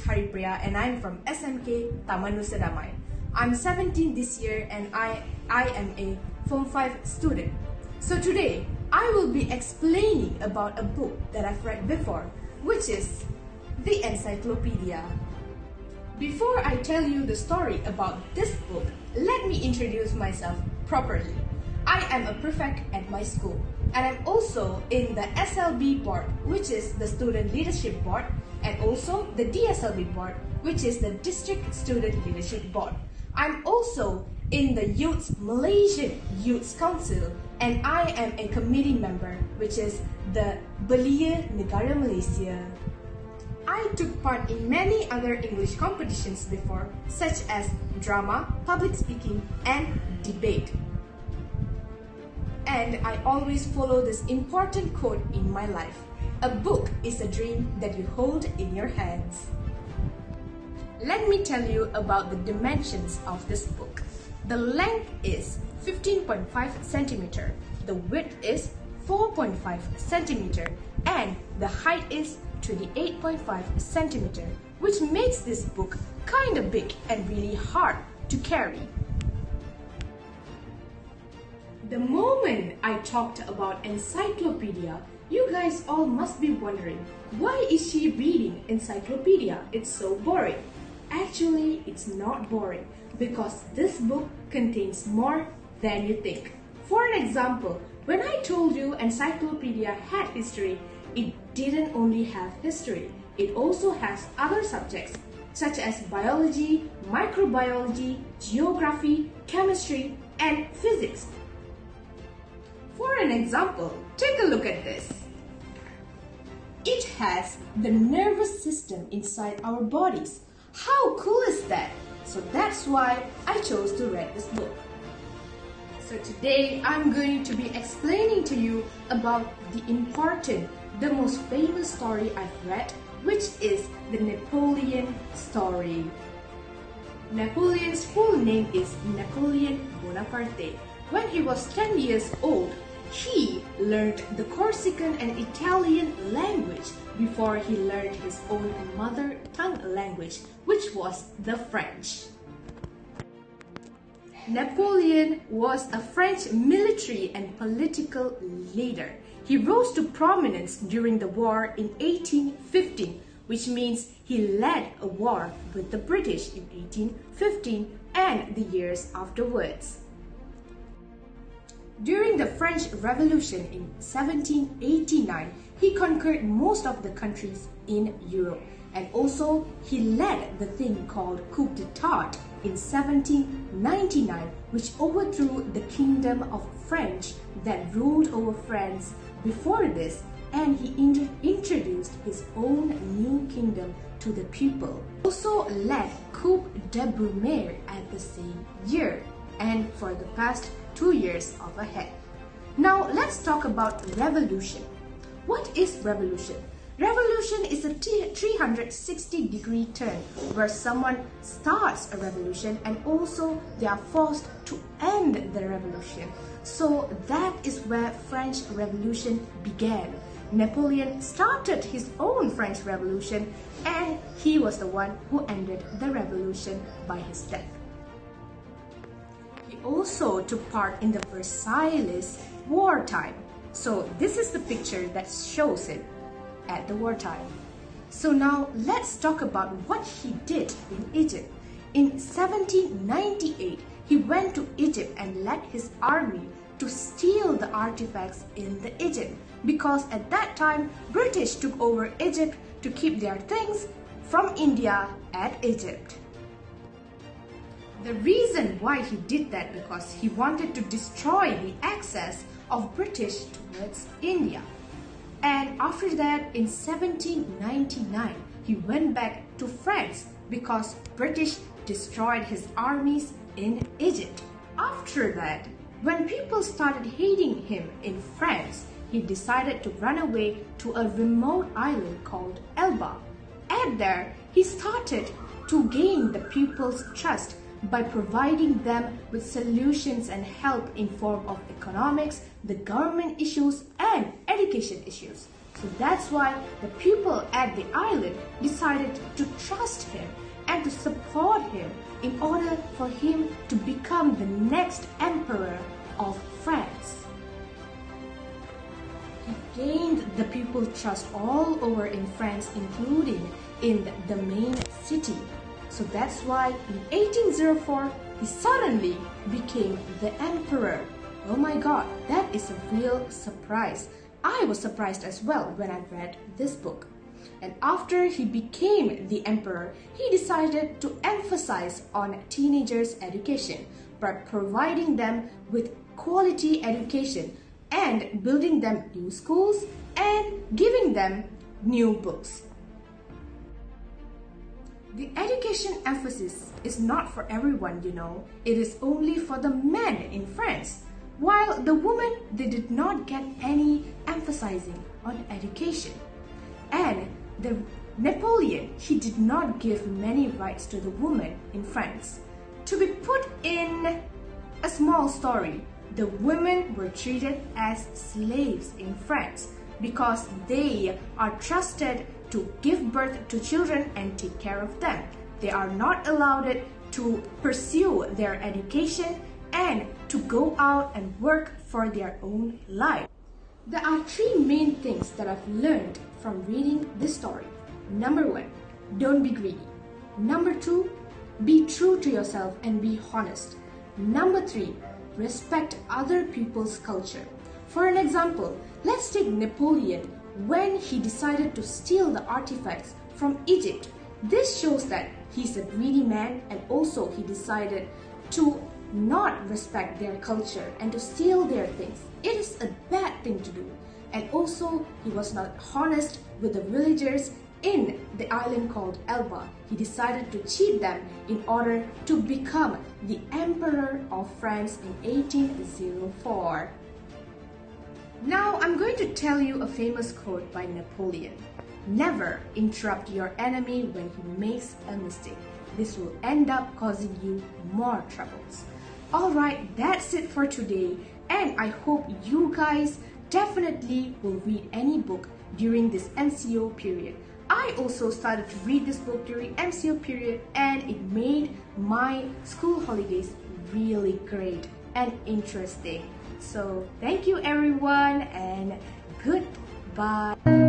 Ppriya and I'm from SMK Taman Nusa Damai. I'm 17 this year and I am a Form 5 student. So today, I will be explaining about a book that I've read before, which is the Encyclopedia. Before I tell you the story about this book, let me introduce myself properly. I am a prefect at my school and I'm also in the SLB board, which is the Student Leadership Board, and also the DSLB board, which is the District Student Leadership Board. I'm also in the Malaysian Youth Council and I am a committee member, which is the Belia Negara Malaysia. I took part in many other English competitions before, such as drama, public speaking, and debate. And I always follow this important quote in my life: a book is a dream that you hold in your hands. Let me tell you about the dimensions of this book. The length is 15.5 centimeter, the width is 4.5 centimeter, and the height is 28.5 centimeter, which makes this book kind of big and really hard to carry. The moment I talked about encyclopedia, you guys all must be wondering, why is she reading encyclopedia? It's so boring. Actually, it's not boring because this book contains more than you think. For an example, when I told you encyclopedia had history, it didn't only have history. It also has other subjects such as biology, microbiology, geography, chemistry, and physics. For an example, take a look at this. It has the nervous system inside our bodies. How cool is that? So that's why I chose to read this book. So today I'm going to be explaining to you about the most famous story I've read, which is the Napoleon story. Napoleon's full name is Napoleon Bonaparte. When he was 10 years old, he learned the Corsican and Italian language before he learned his own mother tongue language, which was the French. Napoleon was a French military and political leader. He rose to prominence during the war in 1815, which means he led a war with the British in 1815 and the years afterwards. During the French Revolution in 1789, he conquered most of the countries in Europe, and also he led the thing called coup d'etat in 1799, which overthrew the kingdom of France that ruled over France before this, and he introduced his own new kingdom to the people. Also led coup de Brumaire at the same year, and for the past 2 years of ahead. Now let's talk about revolution. What is revolution? Revolution is a 360-degree turn where someone starts a revolution and also they are forced to end the revolution. So that is where French Revolution began. Napoleon started his own French Revolution and he was the one who ended the revolution by his death. He also took part in the Versailles wartime. So this is the picture that shows it at the wartime. So now let's talk about what he did in Egypt. In 1798, he went to Egypt and led his army to steal the artifacts in the Egypt, because at that time British took over Egypt to keep their things from India at Egypt. The reason why he did that because he wanted to destroy the access of British towards India. And after that, in 1799, he went back to France because British destroyed his armies in Egypt. After that, when people started hating him in France, he decided to run away to a remote island called Elba. And there, he started to gain the people's trust by providing them with solutions and help in form of economics, the government issues, and education issues. So that's why the people at the island decided to trust him and to support him in order for him to become the next emperor of France. He gained the people's trust all over in France, including in the main city. So that's why in 1804, he suddenly became the emperor. Oh my god, that is a real surprise. I was surprised as well when I read this book. And after he became the emperor, he decided to emphasize on teenagers' education by providing them with quality education and building them new schools and giving them new books. The education emphasis is not for everyone, you know. It is only for the men in France. While the women, they did not get any emphasizing on education. And the Napoleon, he did not give many rights to the women in France. To be put in a small story, the women were treated as slaves in France because they are trusted to give birth to children and take care of them. They are not allowed to pursue their education and to go out and work for their own life. There are three main things that I've learned from reading this story. Number one, don't be greedy. Number two, be true to yourself and be honest. Number three, respect other people's culture. For an example, let's take Napoleon when he decided to steal the artifacts from Egypt. This shows that he's a greedy man, and also he decided to not respect their culture and to steal their things. It is a bad thing to do. And also he was not honest with the villagers in the island called Elba. He decided to cheat them in order to become the Emperor of France in 1804. Now I'm going to tell you a famous quote by Napoleon. Never interrupt your enemy when he makes a mistake. This will end up causing you more troubles. Alright, that's it for today, and I hope you guys definitely will read any book during this MCO period. I also started to read this book during MCO period, and it made my school holidays really great and interesting. So thank you everyone, and goodbye.